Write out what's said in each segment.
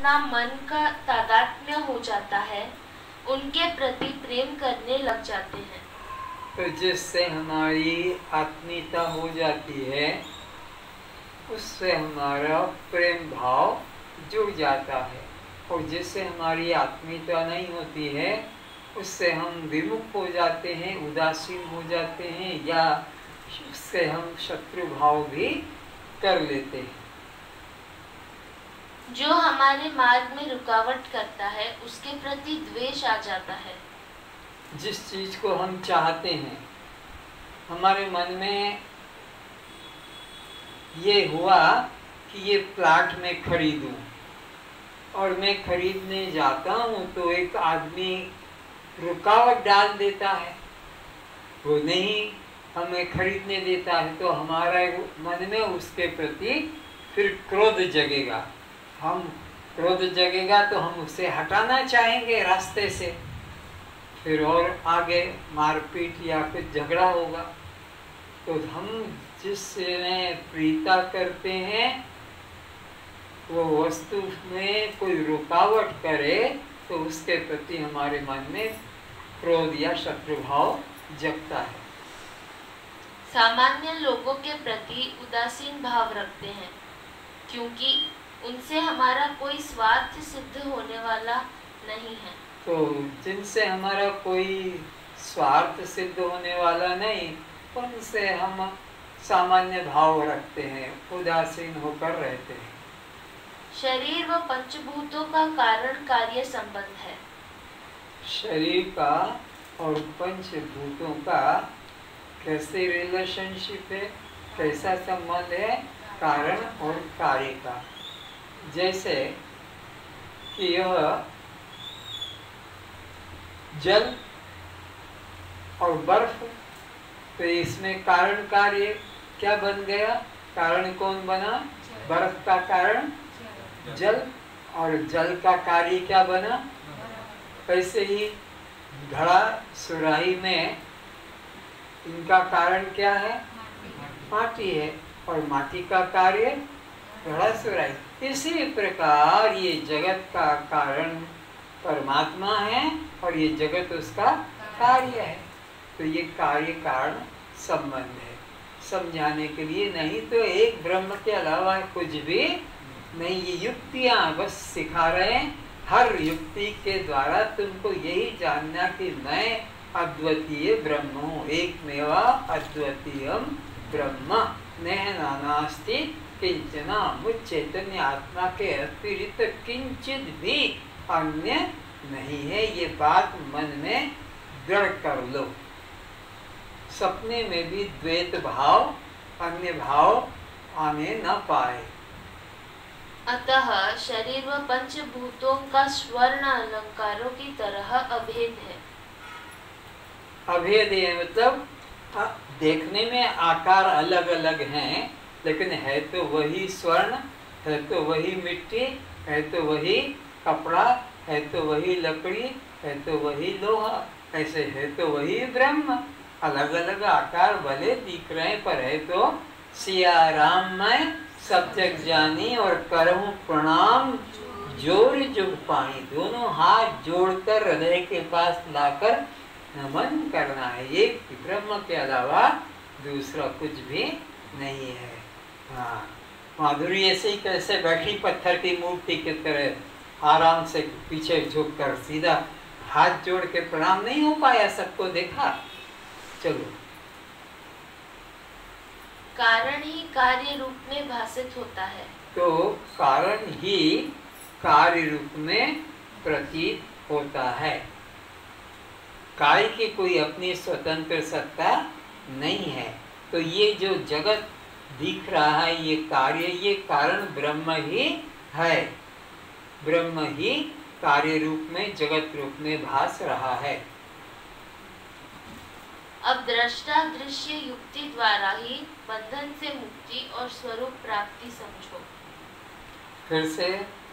अपना मन का तादात्म्य हो जाता है, उनके प्रति प्रेम करने लग जाते हैं। तो जिससे हमारी आत्मीयता हो जाती है, उससे हमारा प्रेम भाव जुड़ जाता है। और जिससे हमारी आत्मीयता नहीं होती है, उससे हम विमुख हो जाते हैं, उदासीन हो जाते हैं, या उससे हम शत्रु भाव भी कर लेते हैं। जो हमारे मार्ग में रुकावट करता है, उसके प्रति द्वेष आ जाता है। जिस चीज को हम चाहते हैं, हमारे मन में ये हुआ कि ये प्लाट में खरीदूं, और मैं खरीदने जाता हूँ तो एक आदमी रुकावट डाल देता है, वो नहीं हमें खरीदने देता है, तो हमारे मन में उसके प्रति फिर क्रोध जगेगा। हम क्रोध जगेगा तो हम उसे हटाना चाहेंगे रास्ते से, फिर और आगे मारपीट या कुछ झगड़ा होगा। तो हम जिससे प्रीता करते हैं, वो वस्तु में कोई रुकावट करे तो उसके प्रति हमारे मन में क्रोध या शत्रुभाव जगता है। सामान्य लोगों के प्रति उदासीन भाव रखते हैं, क्योंकि उनसे हमारा कोई स्वार्थ सिद्ध होने वाला नहीं है। तो जिनसे हमारा कोई स्वार्थ सिद्ध होने वाला नहीं, उनसे हम सामान्य भाव रखते हैं, उदासीन होकर रहते हैं। शरीर व पंचभूतों का कारण कार्य संबंध है। शरीर का और पंचभूतों का कैसे रिलेशनशिप है, कैसा संबंध है कारण और कार्य का। जैसे कि यह जल और बर्फ, तो इसमें कारण कार्य क्या बन गया? कारण कौन बना? बर्फ का कारण जल, और जल का कार्य क्या बना? ऐसे ही घड़ा सुराही में इनका कारण क्या है? माटी है, और माटी का कार्य घड़ा सुराही। इसी प्रकार ये जगत का कारण परमात्मा है, और ये जगत उसका कार्य है। तो ये कार्य कारण संबंध है समझाने के लिए, नहीं तो एक ब्रह्म के अलावा कुछ भी नहीं। ये युक्तियां बस सिखा रहे हैं। हर युक्ति के द्वारा तुमको यही जानना कि मैं अद्वितीय ब्रह्म हूँ, एकमेवा अद्वितीयम ब्रह्म, नेह नानास्ति किंचना। मुझ चैतन्य आत्मा के अतिरिक्त किंचित भी अन्य नहीं है। ये बात मन में दृढ़ कर लो। सपने में भी द्वैत भाव, अन्य भाव आने न पाए। अतः शरीर व पंचभूतों का स्वर्ण अलंकारों की तरह अभेद है। अभेद है मतलब देखने में आकार अलग अलग हैं, लेकिन है तो वही स्वर्ण, है तो वही मिट्टी, है तो वही कपड़ा, है तो वही लकड़ी, है तो वही लोहा, ऐसे है तो वही ब्रह्म। अलग अलग आकार भले दिख रहे हैं, पर है तो सिया राम मैं सब जग जानी और करहूं प्रणाम जोर जुग पानी। दोनों हाथ जोड़कर हृदय के पास लाकर नमन करना है। एक ब्रह्म के अलावा दूसरा कुछ भी नहीं है। हाँ, माधुरी ऐसे ही कैसे बैठी पत्थर की मूर्ति की तरह आराम से पीछे झुककर सीधा हाथ जोड़ के प्रणाम नहीं हो पाया, सबको देखा। चलो, कारण ही कार्य रूप में भासित होता है। तो कारण ही कार्य रूप में प्रतीत होता है। कार्य की कोई अपनी स्वतंत्र सत्ता नहीं है। तो ये जो जगत दिख रहा है, ये कार्य, ये कारण ब्रह्म ही है। ब्रह्म ही कार्य रूप में, जगत रूप में भास रहा है। अब दृष्टा दृश्य युक्ति द्वारा ही बंधन से मुक्ति और स्वरूप प्राप्ति समझो। फिर से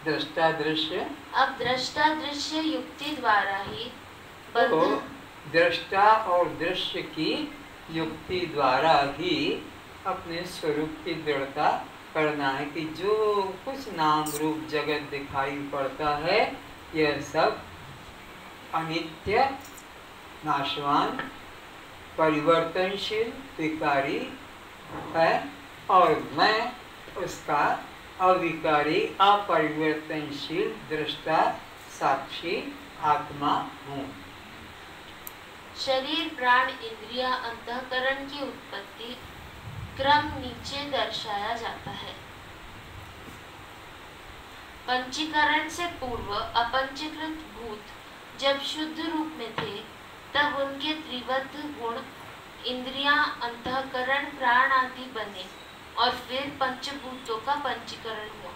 दृष्टा दृश्य। अब दृष्टा दृश्य युक्ति द्वारा ही तो दृष्टा और दृश्य की युक्ति द्वारा ही अपने स्वरूप की दृढ़ता करना है कि जो कुछ नाम रूप जगत दिखाई पड़ता है यह सब अनित्य, नाशवान, परिवर्तनशील, विकारी है और मैं उसका अविकारी, अपरिवर्तनशील दृष्टा, साक्षी आत्मा हूँ। शरीर, प्राण, इंद्रिया, अंतःकरण की उत्पत्ति क्रम नीचे दर्शाया जाता है। पंचीकरण से पूर्व अपंचीकृत भूत जब शुद्ध रूप में थे तब उनके त्रिवद गुण इंद्रियां, अंतःकरण, प्राण आदि बने और फिर पंचभूतों का पंचीकरण हुआ।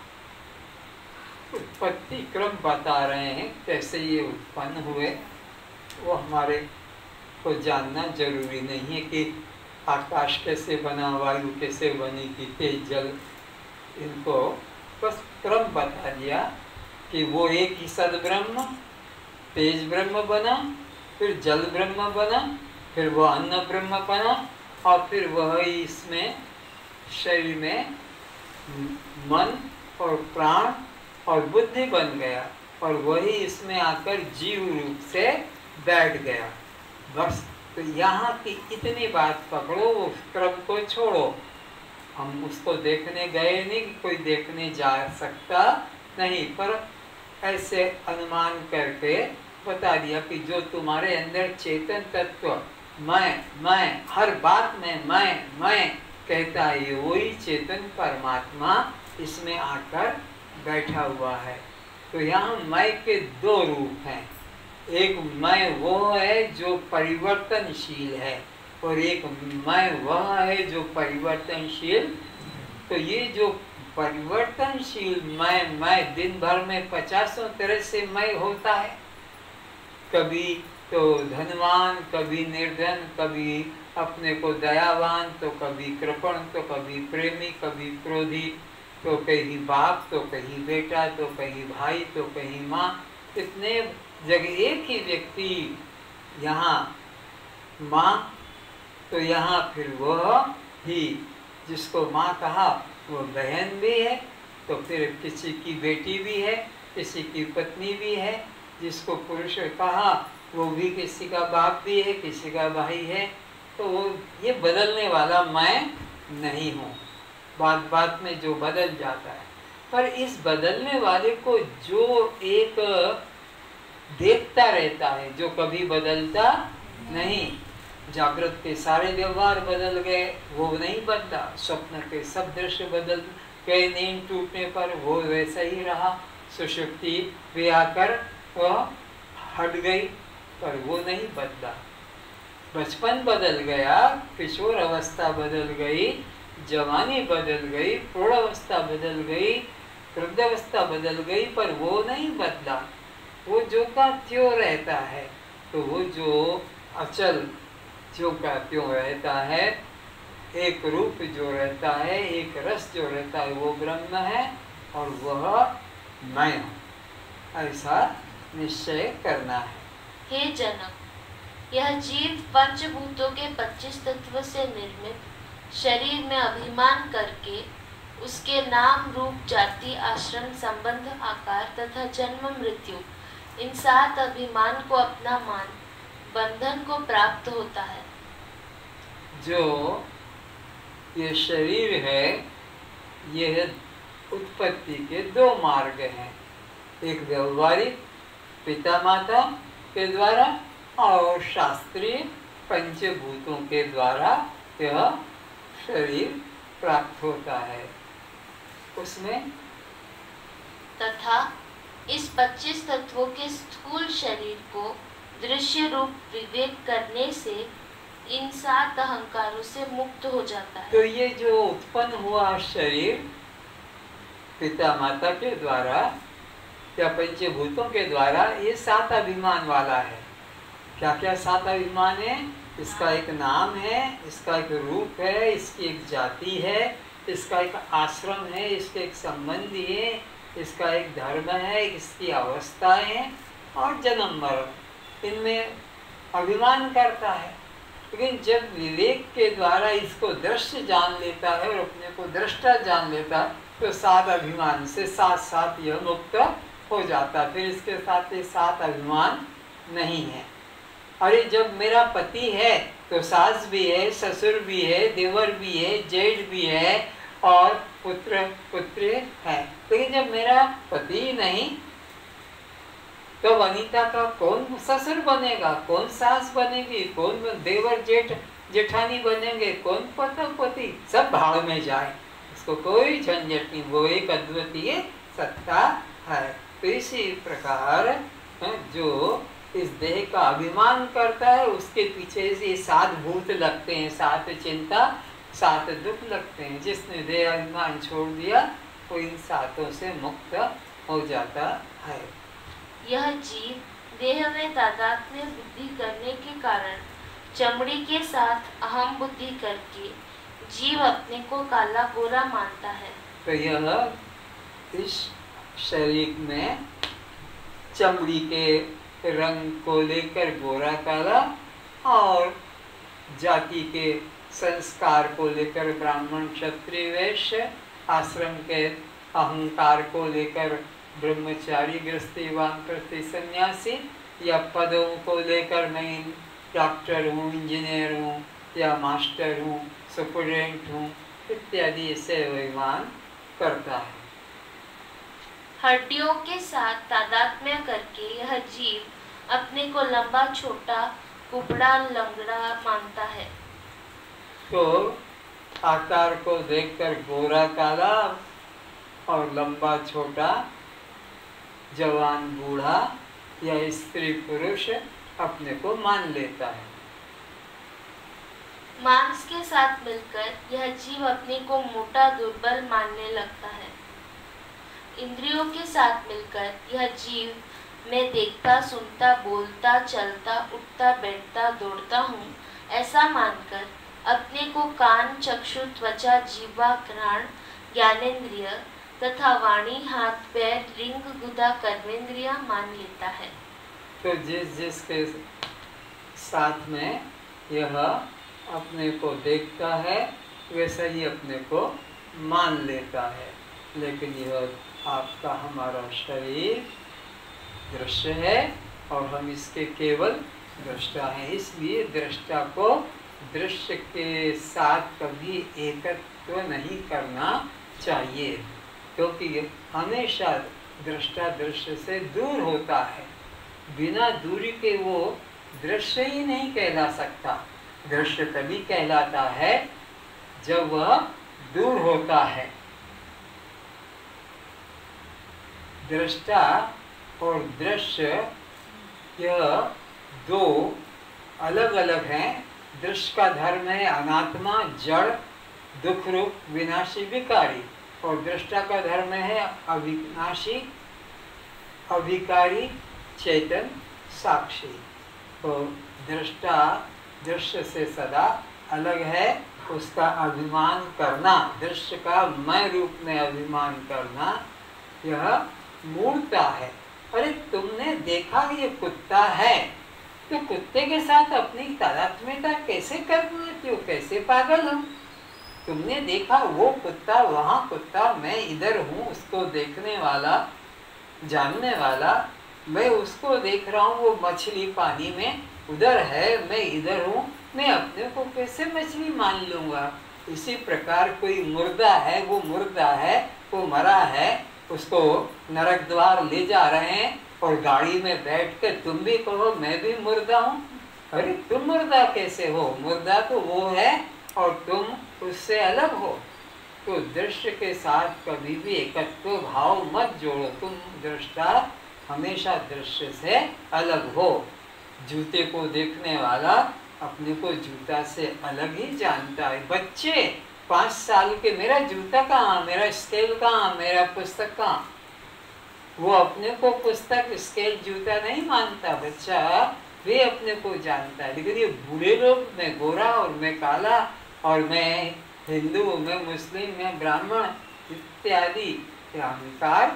उत्पत्ति क्रम बता रहे हैं कैसे ये उत्पन्न हुए, वो हमारे को जानना जरूरी नहीं है कि आकाश कैसे बना, वायु कैसे बनी, कि तेज जल, इनको बस क्रम बता दिया कि वो एक ही सद ब्रह्म तेज ब्रह्म बना, फिर जल ब्रह्म बना, फिर वो अन्न ब्रह्म बना और फिर वह इसमें शरीर में मन और प्राण और बुद्धि बन गया और वही इसमें आकर जीव रूप से बैठ गया। बस तो यहाँ की इतनी बात पकड़ो, उस क्रम को छोड़ो। हम उसको देखने गए नहीं कि कोई देखने जा सकता नहीं, पर ऐसे अनुमान करके बता दिया कि जो तुम्हारे अंदर चेतन तत्व मैं हर बात में मैं कहता है, वही चेतन परमात्मा इसमें आकर बैठा हुआ है। तो यहाँ मैं के दो रूप हैं, एक मैं वो है जो परिवर्तनशील है और एक मैं वह है जो परिवर्तनशील। तो ये जो परिवर्तनशील मैं दिन भर में 50 तरह से मैं होता है, कभी तो धनवान, कभी निर्धन, कभी अपने को दयावान, तो कभी कृपण, तो कभी प्रेमी, कभी क्रोधी, तो कहीं बाप, तो कहीं बेटा, तो कहीं भाई, तो कहीं माँ। इतने जगह एक ही व्यक्ति, यहाँ माँ तो यहाँ फिर वह ही जिसको माँ कहा वो बहन भी है, तो फिर किसी की बेटी भी है, किसी की पत्नी भी है, जिसको पुरुष कहा वो भी किसी का बाप भी है, किसी का भाई है। तो वो ये बदलने वाला मैं नहीं हूँ, बात बात में जो बदल जाता है। पर इस बदलने वाले को जो एक देखता रहता है, जो कभी बदलता नहीं। जागृत के सारे व्यवहार बदल गए, वो नहीं बदला। स्वप्न के सब दृश्य बदल गए, नींद टूटने पर वो वैसा ही रहा। सुषुप्ति भी आकर वह हट गई, पर वो नहीं बदला। बचपन बदल गया, किशोर अवस्था बदल गई, जवानी बदल गई, प्रौढ़ावस्था बदल गई, वृद्धावस्था बदल गई, पर वो नहीं बदला। वो जो का त्यों रहता है। तो वो जो अचल जो का त्यों रहता है, एक रूप जो रहता है, एक रस जो रहता है, वो ब्रह्म है और वह मैं हूँ, ऐसा निश्चय करना है। हे जनक, यह जीव पंचभूतों के 25 तत्व से निर्मित शरीर में अभिमान करके उसके नाम, रूप, जाति, आश्रम, संबंध, आकार तथा जन्म मृत्यु, इन 7 अभिमान को अपना मान बंधन को प्राप्त होता है। जो ये शरीर है, यह उत्पत्ति के 2 मार्ग हैं, एक व्यवहारिक पिता माता के द्वारा और शास्त्रीय पंचभूतों के द्वारा यह शरीर प्राप्त होता है। उसमें तथा इस 25 तत्वों के स्थूल शरीर को दृश्य रूप विवेक करने से इन 7 अहंकारों से मुक्त हो जाता है। तो ये जो उत्पन्न हुआ शरीर पिता माता के द्वारा या पंचभूतों के द्वारा, ये 7 अभिमान वाला है। क्या क्या 7 अभिमान है? इसका एक नाम है, इसका एक रूप है, इसकी एक जाति है, इसका एक आश्रम है, इसके एक संबंधी है, इसका एक धर्म है, इसकी अवस्थाएं हैं और जन्म मरण, इनमें अभिमान करता है। लेकिन जब विवेक के द्वारा इसको दृश्य जान लेता है और अपने को दृष्टा जान लेता है तो सात अभिमान से साथ साथ यह मुक्त हो जाता है। फिर इसके साथ ये सात अभिमान नहीं है। अरे जब मेरा पति है तो सास भी है, ससुर भी है, देवर भी है, जेठ भी है और पुत्र पुत्री है। लेकिन जब मेरा पति नहीं तो वनिता का कौन ससुर बनेगा, कौन सास बनेगी, कौन देवर जेठ जेठानी बनेंगे, कौन पति, सब भाड़ में जाए, उसको कोई झंझट नहीं। वो एक अद्वितीय सत्ता है। तो इसी प्रकार जो इस देह का अभिमान करता है उसके पीछे से सात भूत लगते हैं, सात चिंता, सात दुख लगते हैं। जिसने देह अभिमान छोड़ दिया वो इन सातों से मुक्त हो जाता है। यह जीव देह में तादात्म्य बुद्धि करने के कारण चमड़ी के साथ अहम बुद्धि करके जीव अपने को काला गोरा मानता है। तो यह इस शरीर में चमड़ी के रंग को लेकर गोरा काला और जाति के संस्कार को लेकर ब्राह्मण क्षत्रिय वैश्य, आश्रम के अहंकार को लेकर ब्रह्मचारी गृहस्थी वानप्रस्थी सन्यासी, या पदों को लेकर मैं डॉक्टर हूँ, इंजीनियर हूँ या मास्टर हूँ, सुपरिटेंडेंट हूँ इत्यादि से अभिमान करता है। हड्डियों के साथ तादात्म्य करके यह जीव अपने को लंबा छोटा कुबड़ा लंगड़ा मानता है। तो आकार को देखकर गोरा काला और लंबा छोटा, जवान बूढ़ा या स्त्री पुरुष अपने को मान लेता है। मांस के साथ मिलकर यह जीव अपने को मोटा दुर्बल मानने लगता है। इंद्रियों के साथ मिलकर यह जीव मैं देखता, सुनता, बोलता, चलता, उठता, बैठता, दौड़ता हूँ ऐसा मानकर अपने को कान, चक्षु, त्वचा, जीवा, घ्राण, ज्ञानेन्द्रिय तथा वाणी, हाथ, पैर, लिंग, गुदा, कर्मेंद्रिया मान लेता है। तो जिसके साथ में यह अपने को देखता है वैसा ही अपने को मान लेता है। लेकिन यह आपका हमारा शरीर दृश्य है और हम इसके केवल दृष्टा हैं। इसलिए दृष्टा को दृश्य के साथ कभी एकत्व नहीं करना चाहिए, क्योंकि हमेशा दृष्टा दृश्य से दूर होता है। बिना दूरी के वो दृश्य ही नहीं कहला सकता। दृश्य तभी कहलाता है जब वह दूर होता है। दृष्टा और दृश्य यह दो अलग अलग हैं। दृश्य का धर्म है अनात्मा, जड़, दुख रूप, विनाशी, विकारी, और दृष्टा का धर्म है अविनाशी, अविकारी, चेतन, साक्षी। तो दृष्टा दृश्य से सदा अलग है। उसका अभिमान करना, दृश्य का मैं रूप में अभिमान करना, यह मूर्ता है। अरे तुमने देखा ये कुत्ता है तो कुत्ते के साथ अपनी तादात्म्यता कैसे कर लेते हो, कैसे पागल हो? तुमने देखा वो कुत्ता, वहाँ कुत्ता, मैं इधर हूँ उसको देखने वाला, जानने वाला, मैं उसको देख रहा हूँ, वो मछली पानी में उधर है, मैं इधर हूँ, मैं अपने को कैसे मछली मान लूँगा? इसी प्रकार कोई मुर्दा है, वो मुर्दा है, वो मरा है, उसको नरक द्वार ले जा रहे हैं और गाड़ी में बैठ के तुम भी कहो मैं भी मुर्दा हूँ। अरे तुम मुर्दा कैसे हो? मुर्दा तो वो है और तुम उससे अलग हो। तो दृश्य के साथ कभी भी एकत्व भाव मत जोड़ो। तुम दृष्टा हमेशा दृश्य से अलग हो। जूते को देखने वाला अपने को जूता से अलग ही जानता है। बच्चे 5 साल के, मेरा जूता कहाँ, मेरा स्केल कहाँ, मेरा पुस्तक कहाँ? वो अपने को पुस्तक, स्केल, जूता नहीं मानता। बच्चा वे अपने को जानता है। लेकिन ये बूढ़े लोग, मैं गोरा और मैं काला और मैं हिंदू, मैं मुस्लिम, मैं ब्राह्मण इत्यादि अहंकार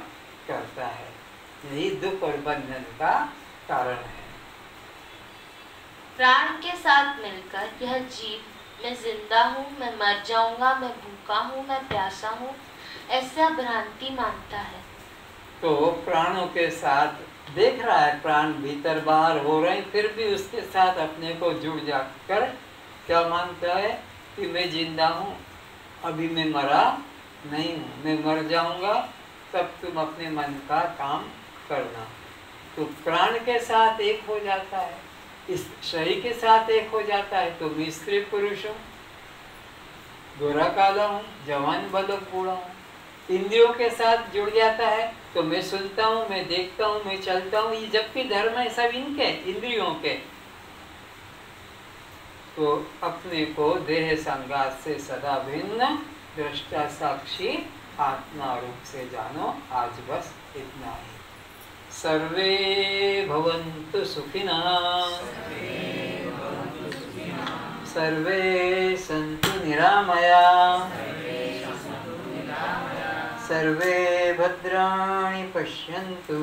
करता है। यही दुख और बंधन का कारण है। प्राण के साथ मिलकर यह जीव, मैं जिंदा हूँ, मैं मर जाऊंगा, मैं भूखा हूँ, मैं प्यासा हूँ, ऐसा भ्रांति मानता है। तो प्राणों के साथ देख रहा है, प्राण भीतर बाहर हो रहे हैं, फिर भी उसके साथ अपने को जुड़ जाकर क्या मानता है कि मैं जिंदा हूँ, अभी मैं मरा नहीं हूँ, मैं मर जाऊंगा, तब तुम अपने मन का काम करना। तो प्राण के साथ एक हो जाता है, इस शरीर के साथ एक हो जाता है। तो मैं स्त्री पुरुष हूँ, गोरा काला हूँ, जवान बालक बूढ़ा हूँ। इंद्रियों के साथ जुड़ जाता है, तो मैं सुनता हूँ, मैं देखता हूँ, मैं चलता हूँ, ये जबकि धर्म है सब इनके, इंद्रियों के। तो अपने को देह संगात से सदा भिन्न दृष्टा साक्षी आत्मा रूप से जानो। आज बस इतना ही। सर्वे भवन्तु सुखिनः, सर्वे सन्तु निरामयाः, सर्वे भद्राणि पश्यन्तु,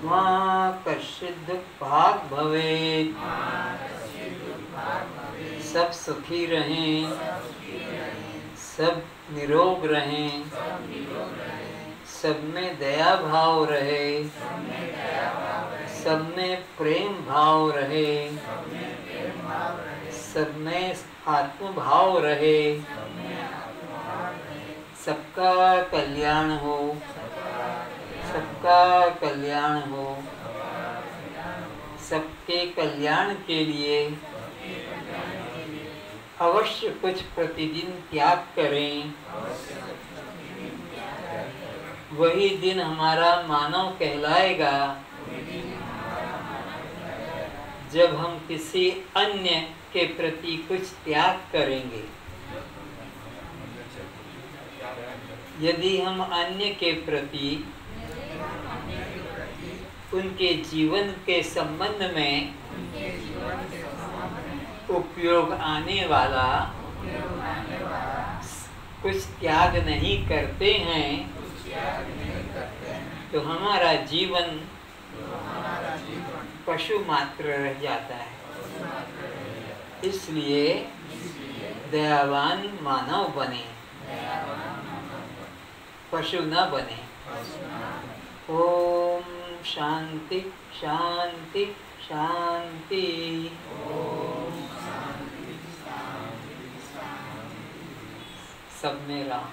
मा कश्चित् दुःखभाग् भवेत्। सब सुखी रहें, सब निरोग रहें, सब में दया भाव रहे, सब में प्रेम भाव रहे, सब में आत्म भाव रहे, सबका कल्याण हो, सबका कल्याण हो। सबके कल्याण के लिए अवश्य कुछ प्रतिदिन त्याग करें। वही दिन हमारा मानव कहलाएगा जब हम किसी अन्य के प्रति कुछ त्याग करेंगे। यदि हम अन्य के प्रति उनके जीवन के संबंध में उपयोग आने वाला कुछ त्याग नहीं करते हैं, तो हमारा जीवन पशु मात्र रह जाता है। इसलिए दयावान मानव बने, पशु न बने। ओम शांति शांति शांति। सब में राम।